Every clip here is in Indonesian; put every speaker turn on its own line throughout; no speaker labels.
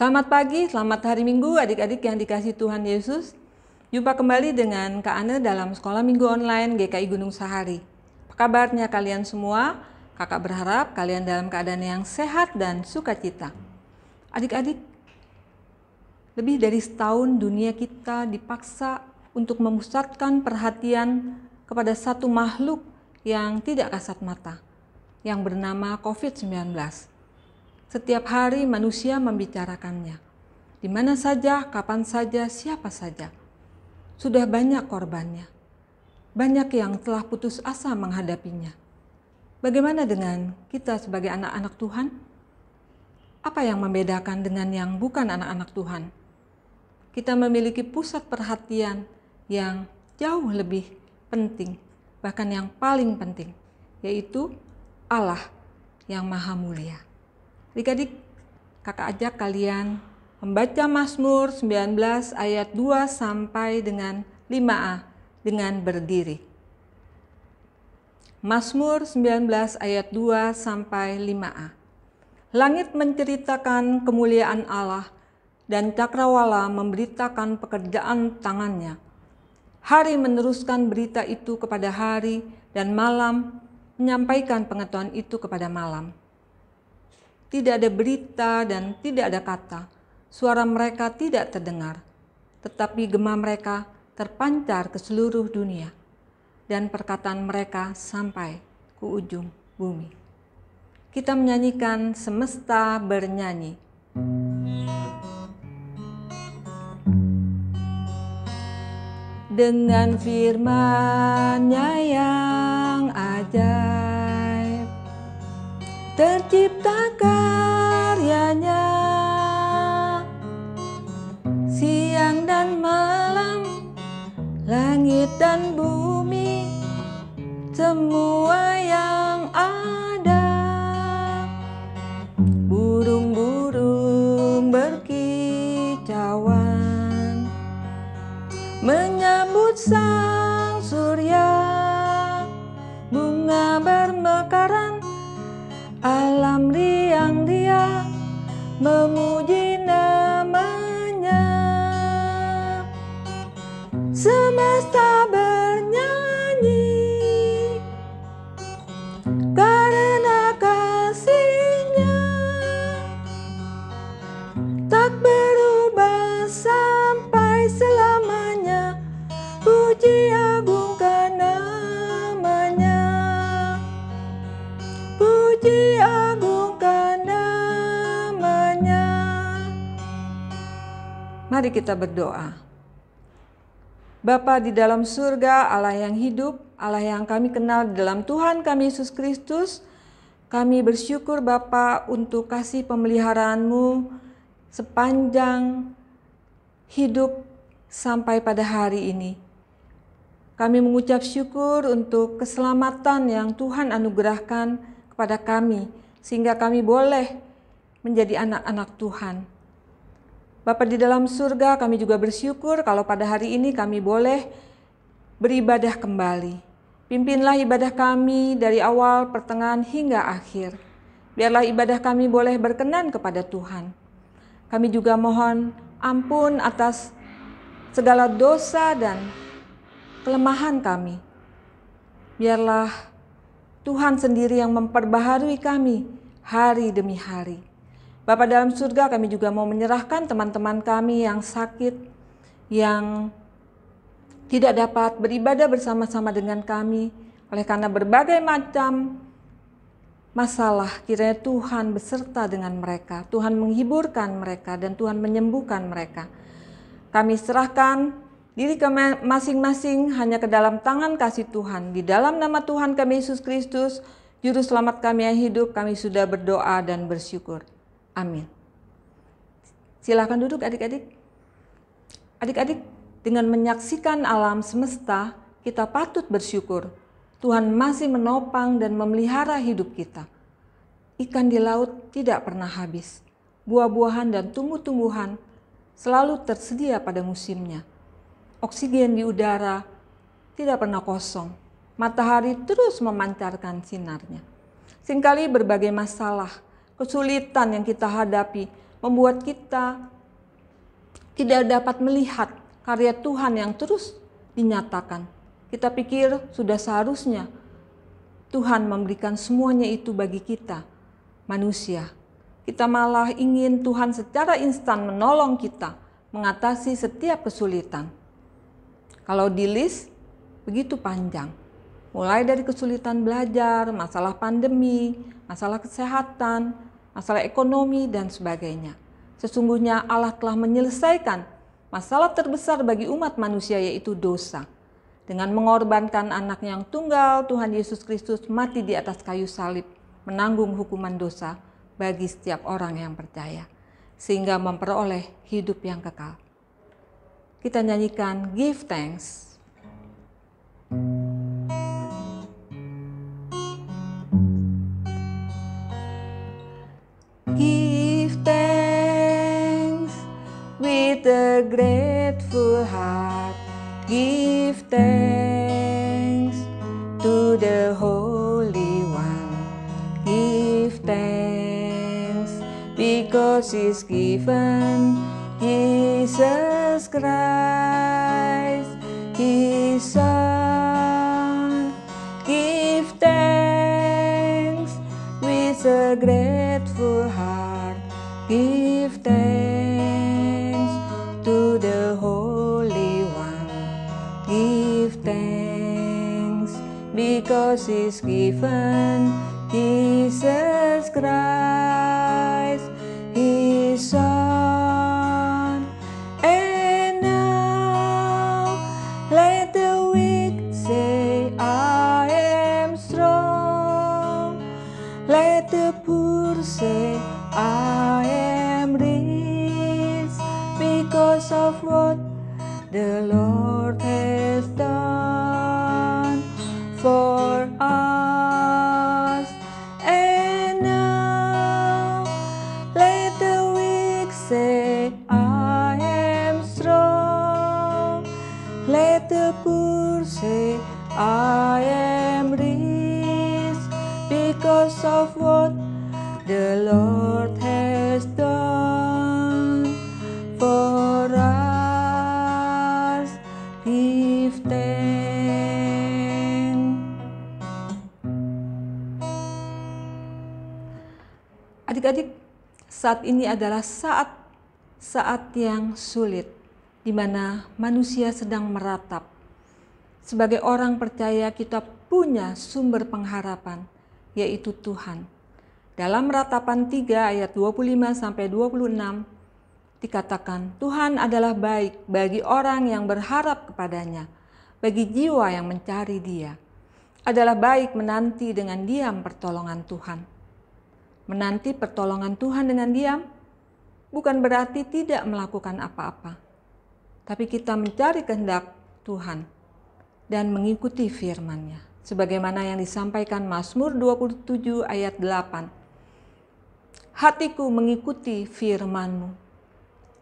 Selamat pagi, selamat hari Minggu adik-adik yang dikasihi Tuhan Yesus. Jumpa kembali dengan Kak Ane dalam Sekolah Minggu Online GKI Gunung Sahari. Apa kabarnya kalian semua? Kakak berharap kalian dalam keadaan yang sehat dan sukacita. Adik-adik, lebih dari setahun dunia kita dipaksa untuk memusatkan perhatian kepada satu makhluk yang tidak kasat mata, yang bernama COVID-19. Setiap hari manusia membicarakannya. Di mana saja, kapan saja, siapa saja. Sudah banyak korbannya. Banyak yang telah putus asa menghadapinya. Bagaimana dengan kita sebagai anak-anak Tuhan? Apa yang membedakan dengan yang bukan anak-anak Tuhan? Kita memiliki pusat perhatian yang jauh lebih penting, bahkan yang paling penting, yaitu Allah yang Maha Mulia. Adik-adik, kakak ajak kalian membaca Mazmur 19 ayat 2 sampai dengan 5a dengan berdiri. Mazmur 19 ayat 2 sampai 5a. Langit menceritakan kemuliaan Allah dan cakrawala memberitakan pekerjaan tangannya. Hari meneruskan berita itu kepada hari dan malam menyampaikan pengetahuan itu kepada malam. Tidak ada berita dan tidak ada kata. Suara mereka tidak terdengar, tetapi gema mereka terpancar ke seluruh dunia, dan perkataan mereka sampai ke ujung bumi. Kita menyanyikan semesta bernyanyi. Dengan firman-Nya yang ajaib, tercipta karyanya, siang dan malam, langit dan bumi, semua yang ada. Burung-burung berkicauan, menyambut sang surya, bunga bermekaran, alam riang-riang memuji namanya. Semesta bernyanyi karena kasih-Nya, tak berubah sampai selamanya. Puji agungkan namanya, puji agungkan namanya. Mari kita berdoa. Bapa di dalam surga, Allah yang hidup, Allah yang kami kenal di dalam Tuhan kami Yesus Kristus, kami bersyukur Bapa untuk kasih pemeliharaan-Mu sepanjang hidup sampai pada hari ini. Kami mengucap syukur untuk keselamatan yang Tuhan anugerahkan kepada kami, sehingga kami boleh menjadi anak-anak Tuhan. Bapa di dalam surga, kami juga bersyukur kalau pada hari ini kami boleh beribadah kembali. Pimpinlah ibadah kami dari awal, pertengahan, hingga akhir. Biarlah ibadah kami boleh berkenan kepada Tuhan. Kami juga mohon ampun atas segala dosa dan kelemahan kami. Biarlah Tuhan sendiri yang memperbaharui kami hari demi hari. Bapa dalam surga, kami juga mau menyerahkan teman-teman kami yang sakit, yang tidak dapat beribadah bersama-sama dengan kami oleh karena berbagai macam masalah. Kiranya Tuhan beserta dengan mereka, Tuhan menghiburkan mereka, dan Tuhan menyembuhkan mereka. Kami serahkan diri kami masing-masing hanya ke dalam tangan kasih Tuhan. Di dalam nama Tuhan kami Yesus Kristus, Juru Selamat kami yang hidup, kami sudah berdoa dan bersyukur. Amin. Silakan duduk adik-adik. Adik-adik, dengan menyaksikan alam semesta, kita patut bersyukur. Tuhan masih menopang dan memelihara hidup kita. Ikan di laut tidak pernah habis. Buah-buahan dan tumbuh-tumbuhan selalu tersedia pada musimnya. Oksigen di udara tidak pernah kosong. Matahari terus memancarkan sinarnya. Seringkali berbagai masalah, kesulitan yang kita hadapi membuat kita tidak dapat melihat karya Tuhan yang terus dinyatakan. Kita pikir sudah seharusnya Tuhan memberikan semuanya itu bagi kita, manusia. Kita malah ingin Tuhan secara instan menolong kita mengatasi setiap kesulitan. Kalau di list, begitu panjang. Mulai dari kesulitan belajar, masalah pandemi, masalah kesehatan, masalah ekonomi, dan sebagainya. Sesungguhnya Allah telah menyelesaikan masalah terbesar bagi umat manusia, yaitu dosa. Dengan mengorbankan anak yang tunggal, Tuhan Yesus Kristus mati di atas kayu salib, menanggung hukuman dosa bagi setiap orang yang percaya, sehingga memperoleh hidup yang kekal. Kita nyanyikan Give Thanks. Give thanks with a grateful heart. Give thanks to the Holy One. Give thanks because He's given Jesus Christ, His Son. Give thanks with a grateful heart. Give thanks to the Holy One. Give thanks because He's given Jesus Christ, His Son. And now let the weak say, I am strong. Let the poor say, I am rich because of what the Lord has done for us. And now let the weak say, I am strong. Let the poor say, I am rich because of what the Lord has done for us. Give thanks. Adik-adik, saat ini adalah saat yang sulit, di mana manusia sedang meratap. Sebagai orang percaya, kita punya sumber pengharapan, yaitu Tuhan. Dalam Ratapan 3 ayat 25-26 dikatakan, Tuhan adalah baik bagi orang yang berharap kepadanya, bagi jiwa yang mencari Dia. Adalah baik menanti dengan diam pertolongan Tuhan. Menanti pertolongan Tuhan dengan diam bukan berarti tidak melakukan apa-apa, tapi kita mencari kehendak Tuhan dan mengikuti firman-Nya. Sebagaimana yang disampaikan Mazmur 27 ayat 8. Hatiku mengikuti firman-Mu,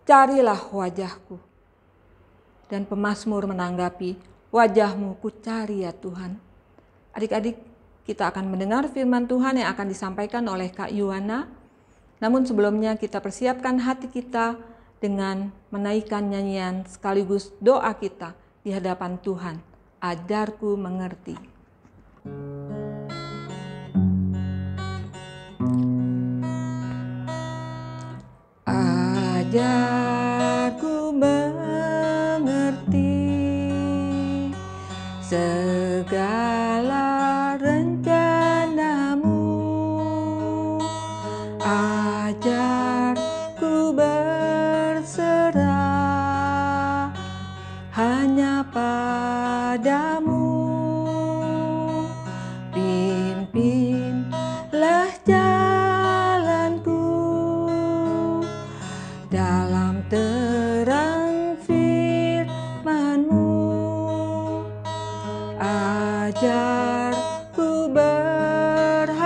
carilah wajah-Ku. Dan pemazmur menanggapi, wajah-Mu ku cari ya Tuhan. Adik-adik, kita akan mendengar firman Tuhan yang akan disampaikan oleh Kak Yuwana. Namun sebelumnya kita persiapkan hati kita dengan menaikkan nyanyian sekaligus doa kita di hadapan Tuhan. Ajarku mengerti. Ajarku mengerti segala rencana-Mu. Ajarku berserah hanya padamu. Pimpinlah jalanku dalam terang firman-Mu. Ajarku berharap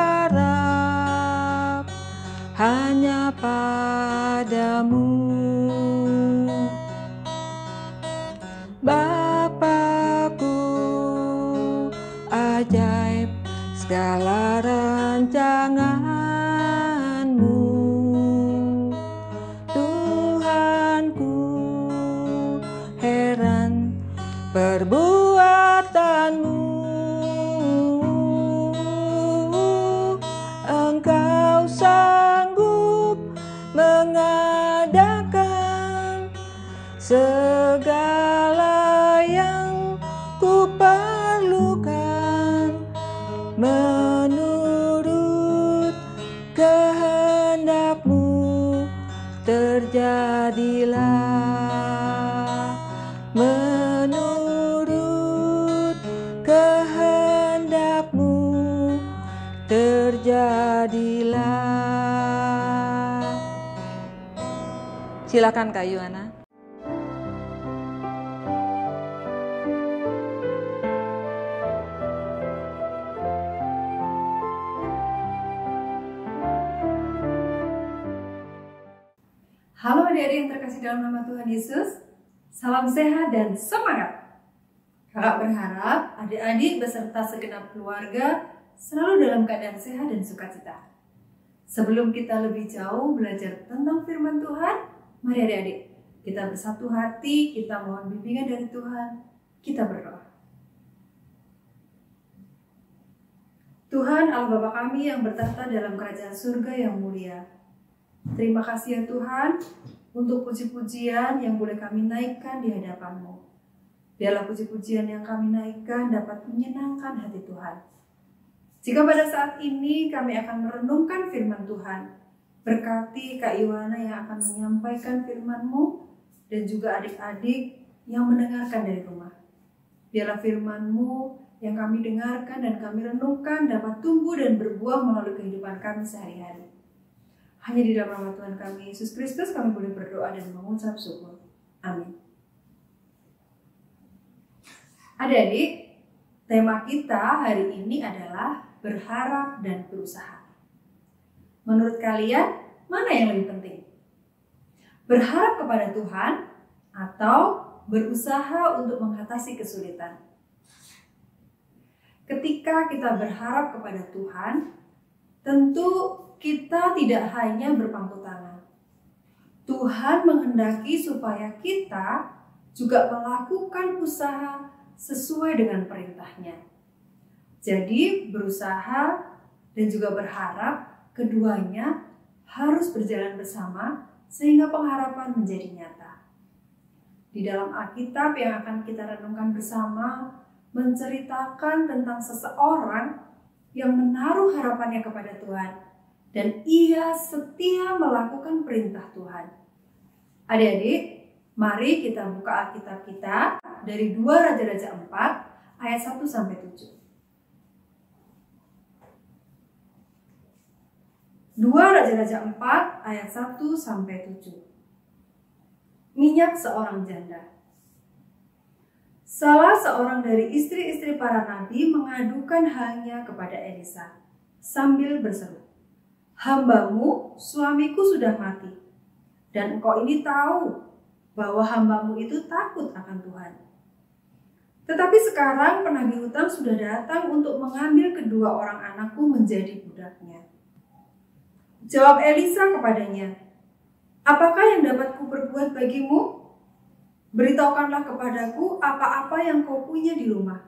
hanya padamu. Bapakku ajaib segala rancangan-Mu. perbuatanmu. Engkau sanggup mengadakan segala yang ku perlukan menurut kehendak-Mu. Terjadilah menurut kehendak-Mu, terjadilah. Silakan Kak Yuhana.
Halo adik-adik yang terkasih dalam nama Tuhan Yesus, salam sehat dan semangat. Kakak berharap adik-adik beserta segenap keluarga selalu dalam keadaan sehat dan sukacita. Sebelum kita lebih jauh belajar tentang firman Tuhan, mari adik-adik kita bersatu hati, kita mohon bimbingan dari Tuhan, kita berdoa. Tuhan Allah Bapa kami yang bertahta dalam kerajaan surga yang mulia, terima kasih ya Tuhan untuk puji-pujian yang boleh kami naikkan di hadapan-Mu. Biarlah puji-pujian yang kami naikkan dapat menyenangkan hati Tuhan. Jika pada saat ini kami akan merenungkan firman Tuhan, berkati Kak Yuhana yang akan menyampaikan firman-Mu dan juga adik-adik yang mendengarkan dari rumah. Biarlah firman-Mu yang kami dengarkan dan kami renungkan dapat tumbuh dan berbuah melalui kehidupan kami sehari-hari. Hanya di dalam nama Tuhan kami Yesus Kristus kami boleh berdoa dan mengucap syukur. Amin. Adik-adik, tema kita hari ini adalah berharap dan berusaha. Menurut kalian, mana yang lebih penting? Berharap kepada Tuhan atau berusaha untuk mengatasi kesulitan? Ketika kita berharap kepada Tuhan, tentu kita tidak hanya berpangku tangan. Tuhan menghendaki supaya kita juga melakukan usaha sesuai dengan perintahnya. Jadi berusaha dan juga berharap keduanya harus berjalan bersama sehingga pengharapan menjadi nyata. Di dalam Alkitab yang akan kita renungkan bersama menceritakan tentang seseorang yang menaruh harapannya kepada Tuhan dan ia setia melakukan perintah Tuhan. Adik-adik, mari kita buka Alkitab kita dari 2 Raja-Raja 4 ayat 1-7. 2 Raja-Raja 4 ayat 1-7. Minyak seorang janda. Salah seorang dari istri-istri para nabi mengadukan halnya kepada Elisa sambil berseru, "Hambamu, suamiku sudah mati, dan engkau ini tahu bahwa hambamu itu takut akan Tuhan. Tetapi sekarang penagih hutang sudah datang untuk mengambil kedua orang anakku menjadi budaknya." Jawab Elisa kepadanya, "Apakah yang dapat kuperbuat bagimu? Beritahukanlah kepadaku apa-apa yang kau punya di rumah."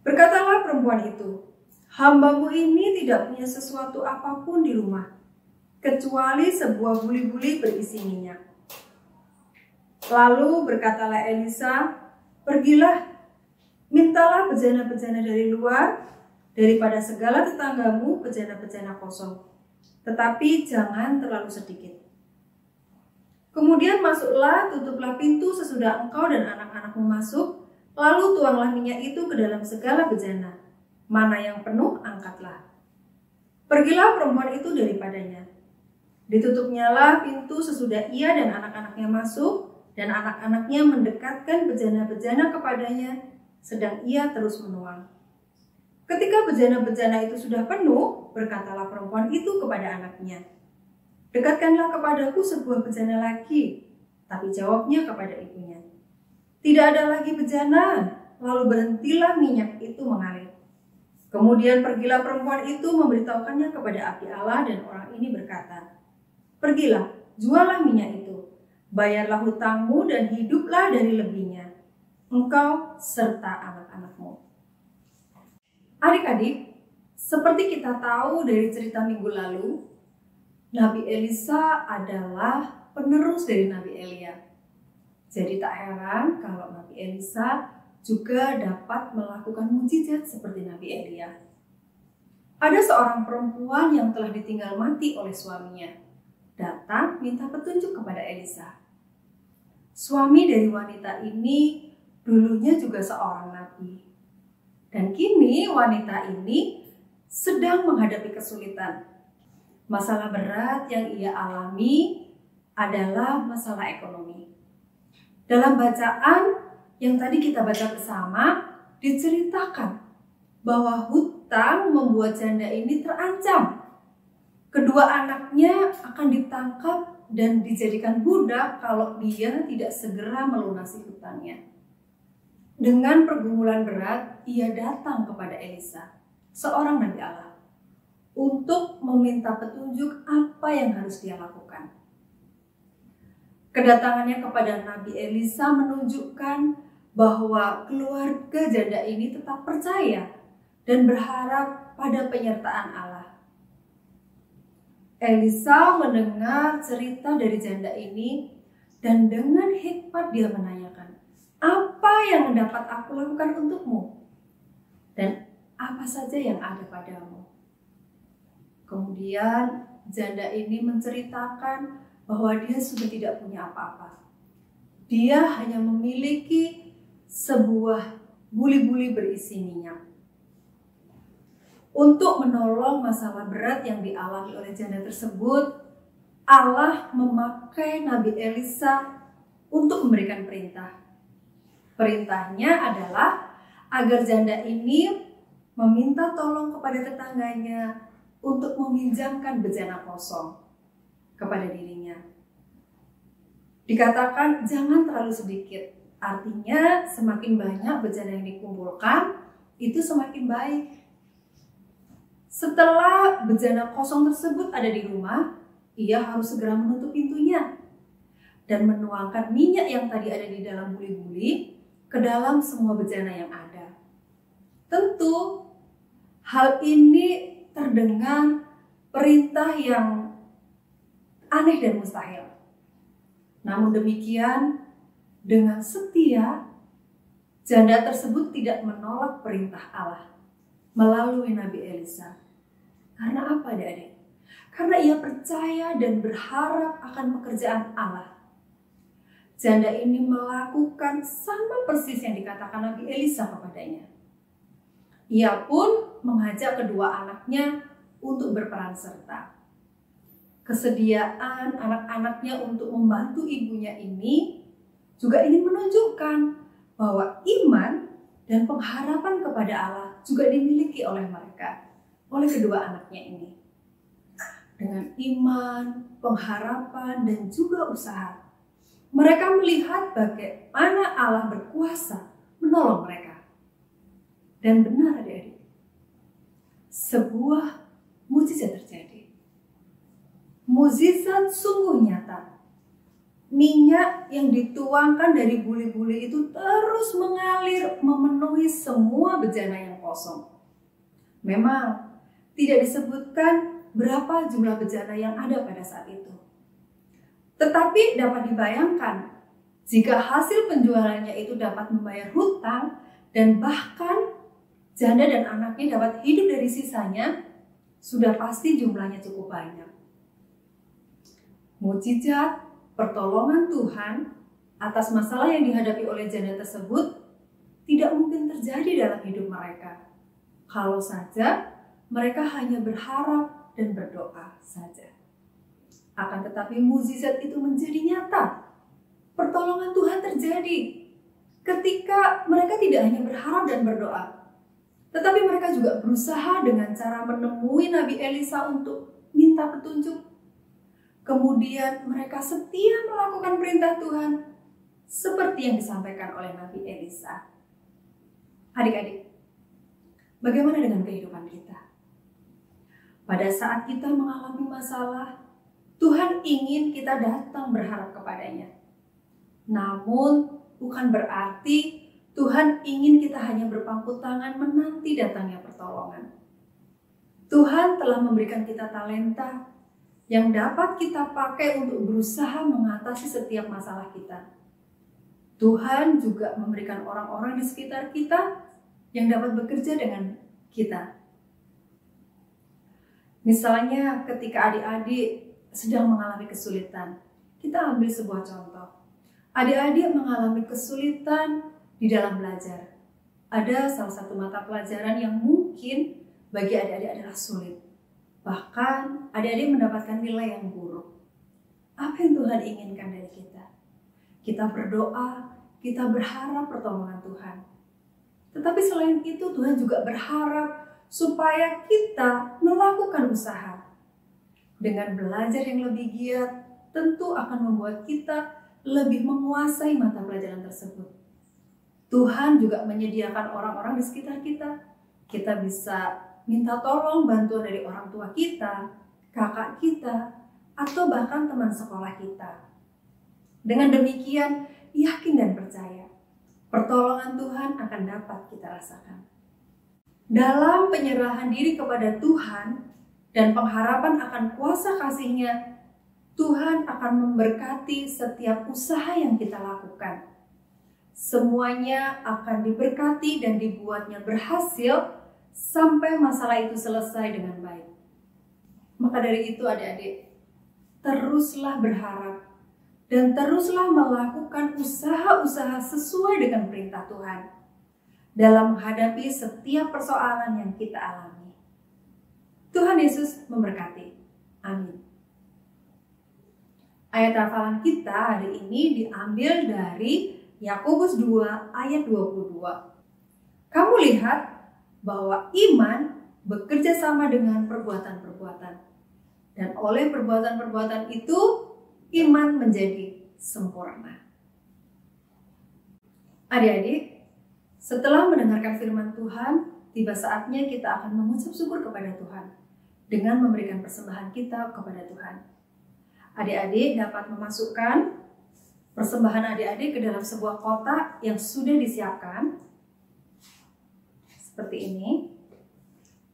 Berkatalah perempuan itu, "Hambamu ini tidak punya sesuatu apapun di rumah, kecuali sebuah buli-buli berisi minyak." Lalu berkatalah Elisa, "Pergilah, mintalah bejana-bejana dari luar, daripada segala tetanggamu bejana-bejana kosong, tetapi jangan terlalu sedikit. Kemudian masuklah, tutuplah pintu sesudah engkau dan anak-anakmu masuk, lalu tuanglah minyak itu ke dalam segala bejana. Mana yang penuh, angkatlah." Pergilah perempuan itu daripadanya. Ditutupnyalah pintu sesudah ia dan anak-anaknya masuk, dan anak-anaknya mendekatkan bejana-bejana kepadanya, sedang ia terus menuang. Ketika bejana-bejana itu sudah penuh, berkatalah perempuan itu kepada anaknya, "Dekatkanlah kepadaku sebuah bejana lagi." Tapi jawabnya kepada ibunya, "Tidak ada lagi bejana." Lalu berhentilah minyak itu mengalir. Kemudian pergilah perempuan itu memberitahukannya kepada abdi Allah, dan orang ini berkata, "Pergilah, jualah minyak itu, bayarlah hutangmu dan hiduplah dari lebihnya." engkau serta anak-anakmu. Adik-adik, seperti kita tahu dari cerita minggu lalu, Nabi Elisa adalah penerus dari Nabi Elia. Jadi tak heran kalau Nabi Elisa juga dapat melakukan mukjizat seperti Nabi Elia. Ada seorang perempuan yang telah ditinggal mati oleh suaminya, datang minta petunjuk kepada Elisa. Suami dari wanita ini dulunya juga seorang nabi. Dan kini wanita ini sedang menghadapi kesulitan. Masalah berat yang ia alami adalah masalah ekonomi. Dalam bacaan yang tadi kita baca bersama, diceritakan bahwa hutang membuat janda ini terancam. Kedua anaknya akan ditangkap dan dijadikan budak kalau dia tidak segera melunasi hutangnya. Dengan pergumulan berat, ia datang kepada Elisa, seorang nabi Allah, untuk meminta petunjuk apa yang harus dia lakukan. Kedatangannya kepada Nabi Elisa menunjukkan bahwa keluarga janda ini tetap percaya dan berharap pada penyertaan Allah. Elisa mendengar cerita dari janda ini dan dengan hikmat dia menanyakan, apa yang dapat aku lakukan untukmu? Dan apa saja yang ada padamu? Kemudian janda ini menceritakan bahwa dia sudah tidak punya apa-apa. Dia hanya memiliki sebuah buli-buli berisi minyak. Untuk menolong masalah berat yang dialami oleh janda tersebut, Allah memakai Nabi Elisa untuk memberikan perintah. Perintahnya adalah agar janda ini meminta tolong kepada tetangganya untuk meminjamkan bejana kosong kepada dirinya. Dikatakan jangan terlalu sedikit, artinya semakin banyak bejana yang dikumpulkan, itu semakin baik. Setelah bejana kosong tersebut ada di rumah, ia harus segera menutup pintunya dan menuangkan minyak yang tadi ada di dalam buli-buli ke dalam semua bejana yang ada. Tentu hal ini terdengar perintah yang aneh dan mustahil. Namun demikian, dengan setia, janda tersebut tidak menolak perintah Allah melalui Nabi Elisa. Karena apa, adik-adik? Karena ia percaya dan berharap akan pekerjaan Allah. Janda ini melakukan sama persis yang dikatakan Nabi Elisa kepadanya. Ia pun mengajak kedua anaknya untuk berperan serta. Kesediaan anak-anaknya untuk membantu ibunya ini juga ingin menunjukkan bahwa iman dan pengharapan kepada Allah juga dimiliki oleh mereka, oleh kedua anaknya ini. Dengan iman, pengharapan, dan juga usaha, mereka melihat bagaimana Allah berkuasa menolong mereka. Dan benar adik-adik, sebuah mukjizat terjadi. Mukjizat sungguh nyata. Minyak yang dituangkan dari buli-buli itu terus mengalir memenuhi semua bejana yang kosong. Memang tidak disebutkan berapa jumlah bejana yang ada pada saat itu. Tetapi dapat dibayangkan jika hasil penjualannya itu dapat membayar hutang dan bahkan janda dan anaknya dapat hidup dari sisanya, sudah pasti jumlahnya cukup banyak. Mukjizat pertolongan Tuhan atas masalah yang dihadapi oleh janda tersebut tidak mungkin terjadi dalam hidup mereka, kalau saja mereka hanya berharap dan berdoa saja. Akan tetapi mukjizat itu menjadi nyata. Pertolongan Tuhan terjadi ketika mereka tidak hanya berharap dan berdoa, tetapi mereka juga berusaha dengan cara menemui Nabi Elisa untuk minta petunjuk. Kemudian mereka setia melakukan perintah Tuhan seperti yang disampaikan oleh Nabi Elisa. Adik-adik, bagaimana dengan kehidupan kita? Pada saat kita mengalami masalah, Tuhan ingin kita datang berharap kepadanya. Namun bukan berarti Tuhan ingin kita hanya berpangku tangan menanti datangnya pertolongan. Tuhan telah memberikan kita talenta yang dapat kita pakai untuk berusaha mengatasi setiap masalah kita. Tuhan juga memberikan orang-orang di sekitar kita yang dapat bekerja dengan kita. Misalnya ketika adik-adik sedang mengalami kesulitan, kita ambil sebuah contoh. Adik-adik mengalami kesulitan di dalam belajar. Ada salah satu mata pelajaran yang mungkin bagi adik-adik adalah sulit. Bahkan adik-adik mendapatkan nilai yang buruk. Apa yang Tuhan inginkan dari kita? Kita berdoa, kita berharap pertolongan Tuhan. Tetapi selain itu Tuhan juga berharap supaya kita melakukan usaha. Dengan belajar yang lebih giat, tentu akan membuat kita lebih menguasai mata pelajaran tersebut. Tuhan juga menyediakan orang-orang di sekitar kita. Kita bisa minta tolong bantuan dari orang tua kita, kakak kita, atau bahkan teman sekolah kita. Dengan demikian, yakin dan percaya, pertolongan Tuhan akan dapat kita rasakan. Dalam penyerahan diri kepada Tuhan dan pengharapan akan kuasa kasih-Nya, Tuhan akan memberkati setiap usaha yang kita lakukan. Semuanya akan diberkati dan dibuatnya berhasil sampai masalah itu selesai dengan baik. Maka dari itu adik-adik, teruslah berharap dan teruslah melakukan usaha-usaha sesuai dengan perintah Tuhan dalam menghadapi setiap persoalan yang kita alami. Tuhan Yesus memberkati. Amin. Ayat hafalan kita hari ini diambil dari Yakobus 2 ayat 22. Kamu lihat bahwa iman bekerja sama dengan perbuatan-perbuatan. Dan oleh perbuatan-perbuatan itu, iman menjadi sempurna. Adik-adik, setelah mendengarkan firman Tuhan, tiba saatnya kita akan mengucap syukur kepada Tuhan dengan memberikan persembahan kita kepada Tuhan. Adik-adik dapat memasukkan persembahan adik-adik ke dalam sebuah kotak yang sudah disiapkan seperti ini.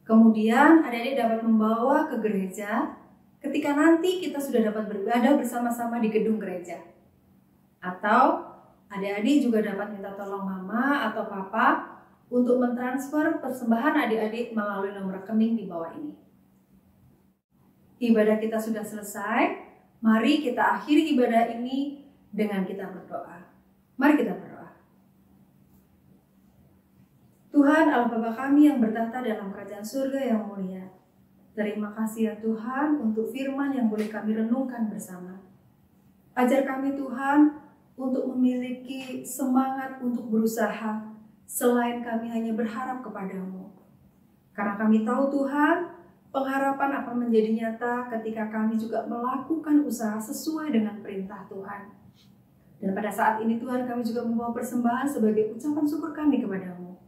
Kemudian adik-adik dapat membawa ke gereja ketika nanti kita sudah dapat beribadah bersama-sama di gedung gereja. Atau adik-adik juga dapat minta tolong mama atau papa untuk mentransfer persembahan adik-adik melalui nomor rekening di bawah ini. Ibadah kita sudah selesai. Mari kita akhiri ibadah ini dengan kita berdoa. Mari kita berdoa. Tuhan Allah Bapa kami yang bertahta dalam kerajaan surga yang mulia. Terima kasih ya Tuhan untuk firman yang boleh kami renungkan bersama. Ajar kami Tuhan untuk memiliki semangat untuk berusaha selain kami hanya berharap kepadamu. Karena kami tahu Tuhan, pengharapan akan menjadi nyata ketika kami juga melakukan usaha sesuai dengan perintah Tuhan. Dan pada saat ini Tuhan, kami juga membawa persembahan sebagai ucapan syukur kami kepadamu.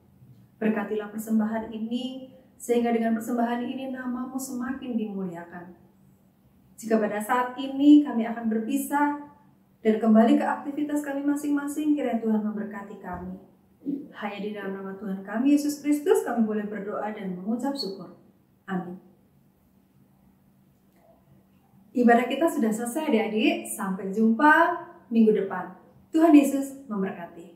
Berkatilah persembahan ini, sehingga dengan persembahan ini namamu semakin dimuliakan. Jika pada saat ini kami akan berpisah dan kembali ke aktivitas kami masing-masing, kiranya Tuhan memberkati kami. Hanya di dalam nama Tuhan kami, Yesus Kristus, kami boleh berdoa dan mengucap syukur. Amin. Ibadah kita sudah selesai adik-adik. Sampai jumpa minggu depan. Tuhan Yesus memberkati.